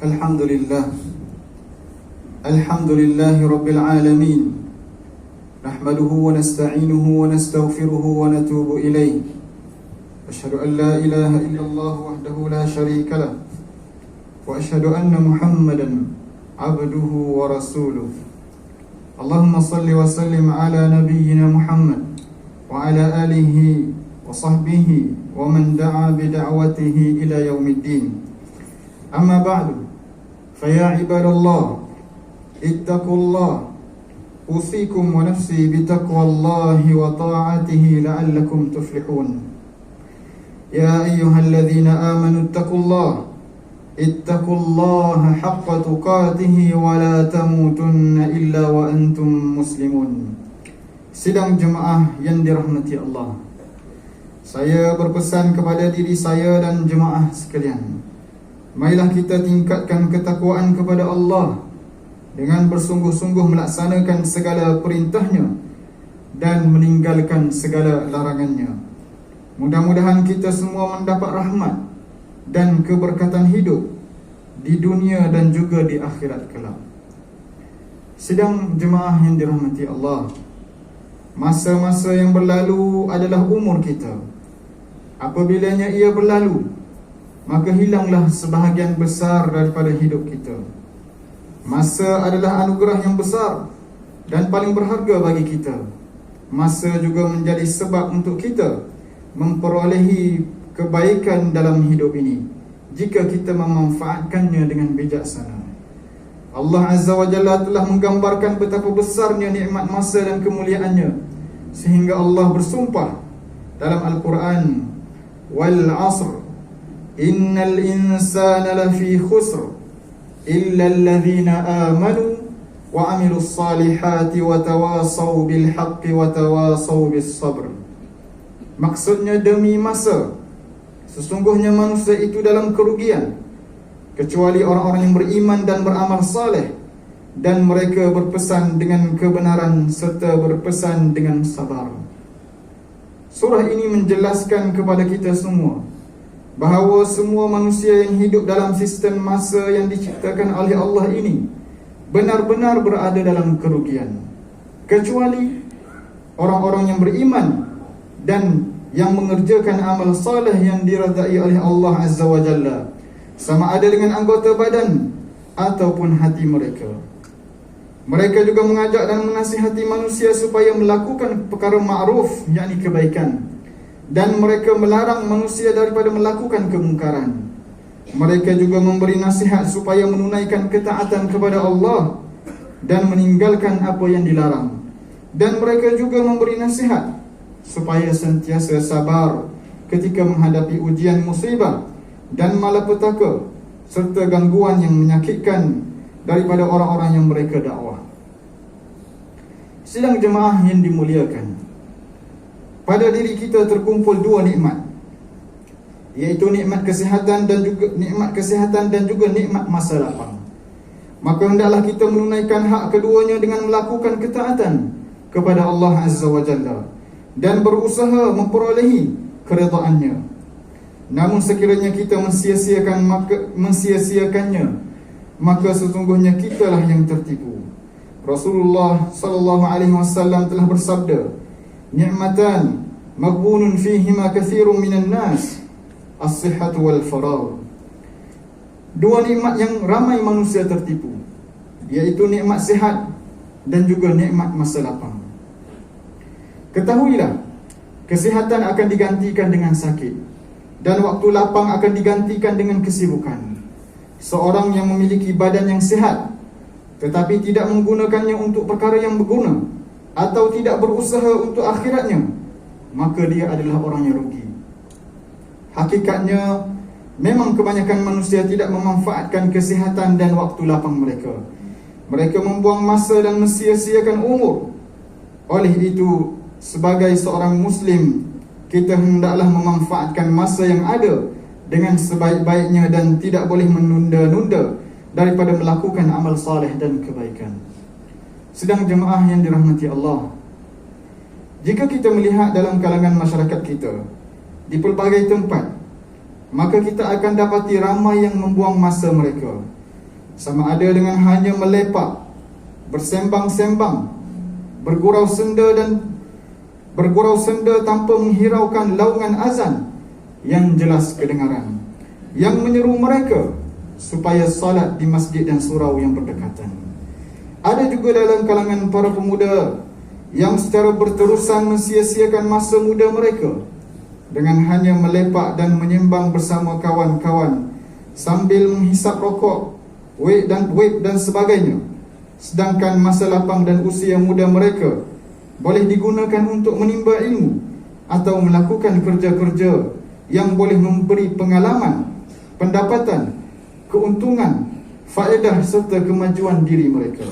Alhamdulillah. Alhamdulillahi Rabbil Alamin. Nahmaduhu wa nasta'inuhu wa nastaghfiruhu wa natubu ilayh. Ashhadu an la ilaha illallah wahdahu la sharika lah. Wa ashhadu anna Muhammadan abduhu wa rasuluh. Allahumma salli wa sallim ala nabiyyina Muhammad wa ala alihi wa sahbihi wa man da'a bida'watihi ila yaumiddin. Amma ba'du. Faya ibadallah, ittaqullah, usikum wa nafsi bitaqwallahi wa ta'atihi la'allakum tuflihun. Ya ayyuhalladzina amanu ittaqullaha haqqa tuqatihi wa la tamutunna illa wa antum muslimun. Sidang jemaah yang dirahmati Allah, saya berpesan kepada diri saya dan jemaah sekalian, marilah kita tingkatkan ketakwaan kepada Allah dengan bersungguh-sungguh melaksanakan segala perintahnya dan meninggalkan segala larangannya. Mudah-mudahan kita semua mendapat rahmat dan keberkatan hidup di dunia dan juga di akhirat kelak. Sidang jemaah yang dirahmati Allah, masa-masa yang berlalu adalah umur kita. Apabila ia berlalu, maka hilanglah sebahagian besar daripada hidup kita. Masa adalah anugerah yang besar dan paling berharga bagi kita. Masa juga menjadi sebab untuk kita memperolehi kebaikan dalam hidup ini jika kita memanfaatkannya dengan bijaksana. Allah Azza wa Jalla telah menggambarkan betapa besarnya nikmat masa dan kemuliaannya, sehingga Allah bersumpah dalam Al-Quran, wal asr innal insana lafi khusr illa alladhina amanu wa amilus salihati wa tawasaw bil haqqi wa tawasaw bis sabr. Maksudnya, demi masa, sesungguhnya manusia itu dalam kerugian kecuali orang-orang yang beriman dan beramal saleh, dan mereka berpesan dengan kebenaran serta berpesan dengan sabar. Surah ini menjelaskan kepada kita semua bahawa semua manusia yang hidup dalam sistem masa yang diciptakan oleh Allah ini benar-benar berada dalam kerugian, kecuali orang-orang yang beriman dan yang mengerjakan amal saleh yang diridai oleh Allah Azza wa Jalla, sama ada dengan anggota badan ataupun hati mereka. Mereka juga mengajak dan menasihati manusia supaya melakukan perkara ma'ruf, yakni kebaikan, dan mereka melarang manusia daripada melakukan kemungkaran. Mereka juga memberi nasihat supaya menunaikan ketaatan kepada Allah dan meninggalkan apa yang dilarang. Dan mereka juga memberi nasihat supaya sentiasa sabar ketika menghadapi ujian musibah dan malapetaka serta gangguan yang menyakitkan daripada orang-orang yang mereka dakwah. Sidang jemaah yang dimuliakan, pada diri kita terkumpul dua nikmat, iaitu nikmat kesihatan dan juga nikmat masa lapang. Maka hendaklah kita menunaikan hak keduanya dengan melakukan ketaatan kepada Allah Azza wa Jalla dan berusaha memperolehi keredaannya. Namun sekiranya kita mensia-siakannya, maka sesungguhnya kitalah yang tertipu. Rasulullah sallallahu alaihi wasallam telah bersabda, ni'matan maghbunun fihima katsirun minan nas, as-sihhatu wal faragh. Dua nikmat yang ramai manusia tertipu, yaitu nikmat sihat dan juga nikmat masa lapang. Ketahuilah, kesihatan akan digantikan dengan sakit, dan waktu lapang akan digantikan dengan kesibukan. Seorang yang memiliki badan yang sihat tetapi tidak menggunakannya untuk perkara yang berguna atau tidak berusaha untuk akhiratnya, maka dia adalah orang yang rugi. Hakikatnya, memang kebanyakan manusia tidak memanfaatkan kesihatan dan waktu lapang mereka. Mereka membuang masa dan mensia-siakan umur. Oleh itu, sebagai seorang Muslim, kita hendaklah memanfaatkan masa yang ada dengan sebaik-baiknya dan tidak boleh menunda-nunda daripada melakukan amal saleh dan kebaikan. Sedang jemaah yang dirahmati Allah, jika kita melihat dalam kalangan masyarakat kita di pelbagai tempat, maka kita akan dapati ramai yang membuang masa mereka sama ada dengan hanya melepak, bersembang-sembang, bergurau senda tanpa menghiraukan laungan azan yang jelas kedengaran, yang menyeru mereka supaya salat di masjid dan surau yang berdekatan. Ada juga dalam kalangan para pemuda yang secara berterusan mensia-siakan masa muda mereka dengan hanya melepak dan menyembang bersama kawan-kawan sambil menghisap rokok, vape dan sebagainya. Sedangkan masa lapang dan usia muda mereka boleh digunakan untuk menimba ilmu atau melakukan kerja-kerja yang boleh memberi pengalaman, pendapatan, keuntungan, faedah serta kemajuan diri mereka.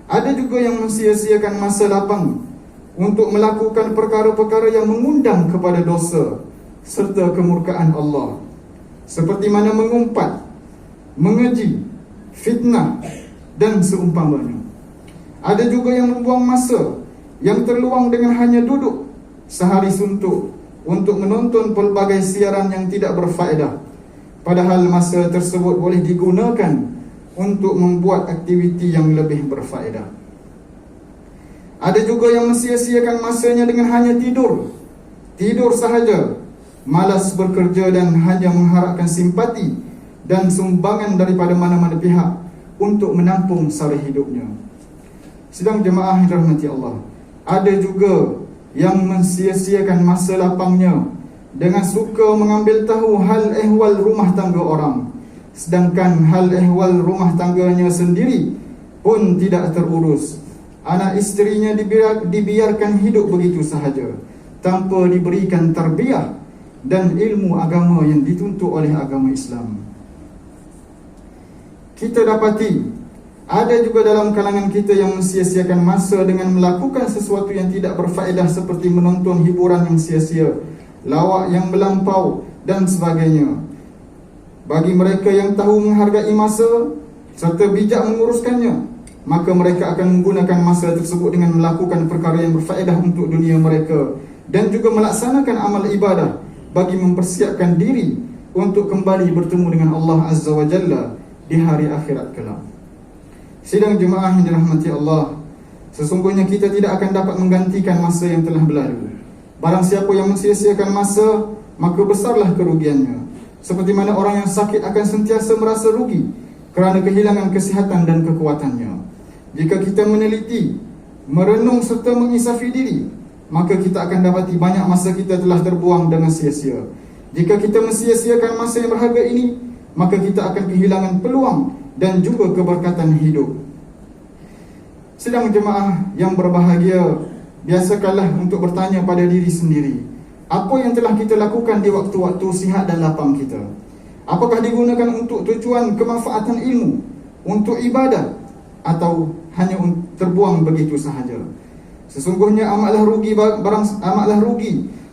Ada juga yang mensia-siakan masa lapang untuk melakukan perkara-perkara yang mengundang kepada dosa serta kemurkaan Allah, seperti mana mengumpat, mengeji, fitnah dan seumpamanya. Ada juga yang membuang masa yang terluang dengan hanya duduk sehari suntuk untuk menonton pelbagai siaran yang tidak berfaedah, padahal masa tersebut boleh digunakan untuk membuat aktiviti yang lebih berfaedah. Ada juga yang mensia-siakan masanya dengan hanya tidur sahaja, malas bekerja dan hanya mengharapkan simpati dan sumbangan daripada mana-mana pihak untuk menampung sara hidupnya. Sidang jemaah yang dirahmati Allah, ada juga yang mensia-siakan masa lapangnya dengan suka mengambil tahu hal ehwal rumah tangga orang, sedangkan hal ehwal rumah tangganya sendiri pun tidak terurus. Anak isterinya dibiarkan hidup begitu sahaja tanpa diberikan tarbiyah dan ilmu agama yang dituntut oleh agama Islam. Kita dapati ada juga dalam kalangan kita yang mensia-siakan masa dengan melakukan sesuatu yang tidak berfaedah, seperti menonton hiburan yang sia-sia, lawak yang melampau dan sebagainya. Bagi mereka yang tahu menghargai masa serta bijak menguruskannya, maka mereka akan menggunakan masa tersebut dengan melakukan perkara yang berfaedah untuk dunia mereka dan juga melaksanakan amal ibadah bagi mempersiapkan diri untuk kembali bertemu dengan Allah Azza wa Jalla di hari akhirat kelak. Sidang jemaah yang dirahmati Allah, sesungguhnya kita tidak akan dapat menggantikan masa yang telah berlalu. Barang siapa yang mensia-siakan masa, maka besarlah kerugiannya. Seperti mana orang yang sakit akan sentiasa merasa rugi kerana kehilangan kesihatan dan kekuatannya. Jika kita meneliti, merenung serta menginsafi diri, maka kita akan dapati banyak masa kita telah terbuang dengan sia-sia. Jika kita mensia-siakan masa yang berharga ini, maka kita akan kehilangan peluang dan juga keberkatan hidup. Sedang jemaah yang berbahagia, biasakanlah untuk bertanya pada diri sendiri, apa yang telah kita lakukan di waktu-waktu sihat dan lapang kita? Apakah digunakan untuk tujuan kemanfaatan ilmu, untuk ibadah, atau hanya terbuang begitu sahaja? Sesungguhnya amatlah rugi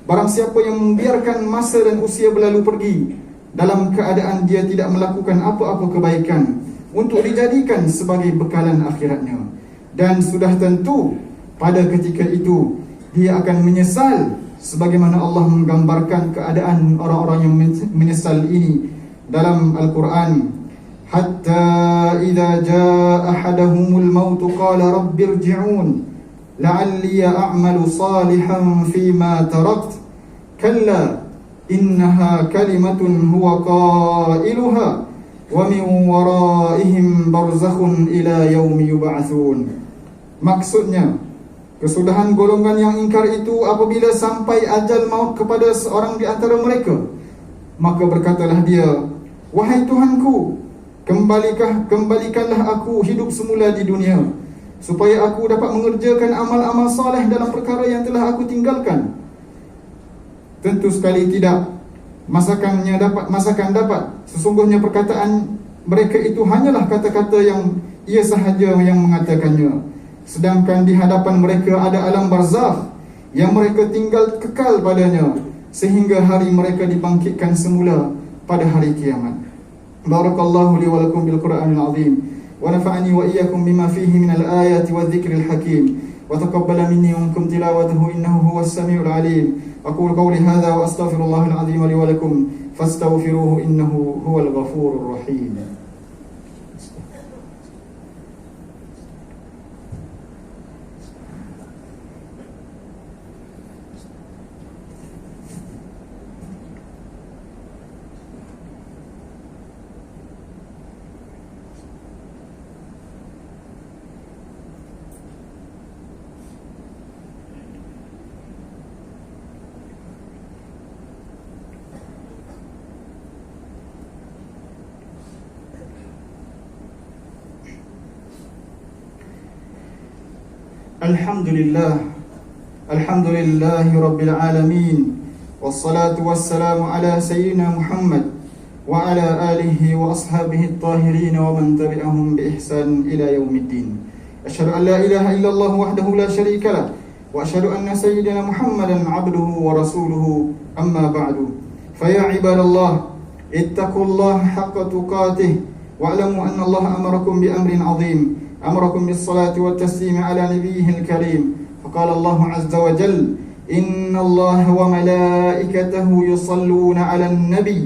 barang siapa yang membiarkan masa dan usia berlalu pergi dalam keadaan dia tidak melakukan apa-apa kebaikan untuk dijadikan sebagai bekalan akhiratnya. Dan sudah tentu pada ketika itu dia akan menyesal, sebagaimana Allah menggambarkan keadaan orang-orang yang menyesal ini dalam Al-Quran. Hatta idza jaa ahadahumul maut qala rabbirji'un la'alli a'malu salihan fima tarakt kalla innaha kalimatun huwa qailuha wa min waraihim barzakhun ila yaumi yub'atsun. Maksudnya, kesudahan golongan yang ingkar itu apabila sampai ajal maut kepada seorang di antara mereka, maka berkatalah dia, wahai Tuhanku, kembalikanlah aku hidup semula di dunia, supaya aku dapat mengerjakan amal-amal soleh dalam perkara yang telah aku tinggalkan. Tentu sekali tidak, masakan dapat. Sesungguhnya perkataan mereka itu hanyalah kata-kata yang ia sahaja yang mengatakannya. Sedangkan di hadapan mereka ada alam barzakh yang mereka tinggal kekal padanya sehingga hari mereka dibangkitkan semula pada hari kiamat. Barakallahu li wa lakum bil Qur'anil azim wa nafa'ani wa iyyakum bima fihi minal ayati wadh-dhikril hakim wa taqabbala minni wa minkum tilawatahu innahu huwas samiul alim. Aqulu qawli hadha wa astaghfirullahal azim li wa lakum fastaghfiruhu innahu huwal ghafurur rahim. Alhamdulillah, Alhamdulillahi Rabbil Alamin. Wassalatu wassalamu ala Sayyidina Muhammad wa ala alihi wa ashabihi at-tahirin wa man tabi'ahum bi ihsan ila yaumiddin. Asyhadu an la ilaha illallah wahdahu la syarika lah wa asyhadu anna Sayyidina Muhammadan abduhu wa rasuluhu, amma ba'du. Fa ya ibadallah, ittaqullaha haqqa tuqatih wa'lamu anna Allah amarakum bi amrin 'azim. أمركم بالصلاة والتسليم على نبيه الكريم، فقال الله عز وجل: إن الله وملائكته يصلون على النبي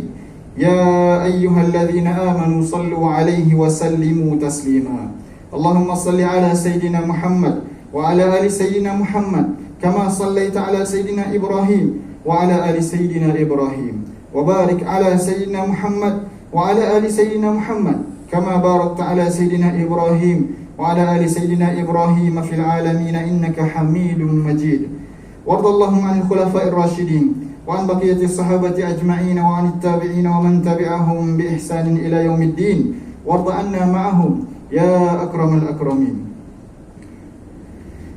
يا أيها الذين آمنوا صلوا عليه وسلموا تسليما. اللهم صل على سيدنا محمد وعلى آل سيدنا محمد كما صليت على سيدنا إبراهيم وعلى آل سيدنا إبراهيم، وبارك على سيدنا محمد وعلى آل سيدنا محمد كما باركت على سيدنا إبراهيم وعلى آل سيدنا إبراهيم في العالمين إنك حميد مجيد. وارض اللهم عن الخلفاء الراشدين وعن بقية الصحابة أجمعين وعن التابعين ومن تبعهم بإحسان إلى يوم الدين، وارض عنا معهم يا أكرم الأكرمين.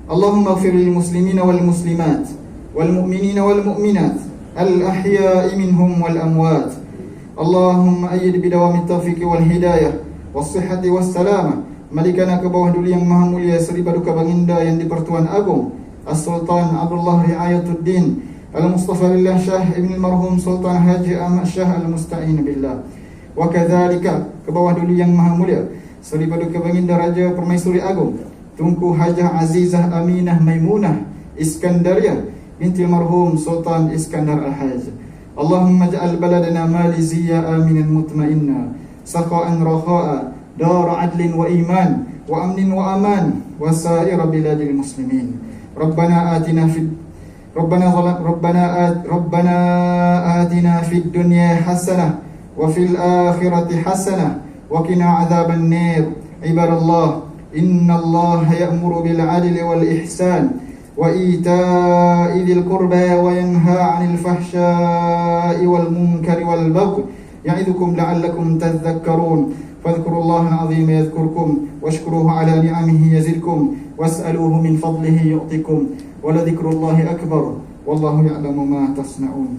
اللهم اغفر للمسلمين والمسلمات والمؤمنين والمؤمنات الأحياء منهم والأموات. اللهم أيد بدوام التوفيق والهداية والصحة والسلامة Malikana ke bawah duli yang maha mulia Seri Paduka Baginda yang di-Pertuan Agung As-Sultan Abdullah Riayatuddin Al-Mustafa Billah Syah Ibn Marhum Sultan Haji Ahmad Syah Al-Musta'in Billah. Wa kadzalika ke bawah duli yang maha mulia Seri Paduka Baginda Raja Permaisuri Agung Tunku Hajah Azizah Aminah Maimunah Iskandariyah binti Marhum Sultan Iskandar Al-Haj. Allahumma ja'al baladana maliziyya aminan mutmainna saqa'an rakha'a دار عدل وإيمان وأمن وأمان وسائر بلاد المسلمين. ربنا آتنا في الدنيا حسنة وفي الآخرة حسنة وقنا عذاب النار. عباد الله، إن الله يأمر بالعدل والإحسان وإيتاء ذي القربى وينهى عن الفحشاء والمنكر والبغي يعظكم لعلكم تذكرون. فاذكروا الله العظيم يذكركم واشكروه على نعمه يزدكم واسألوه من فضله يعطكم ولذكر الله أكبر والله يعلم ما تصنعون.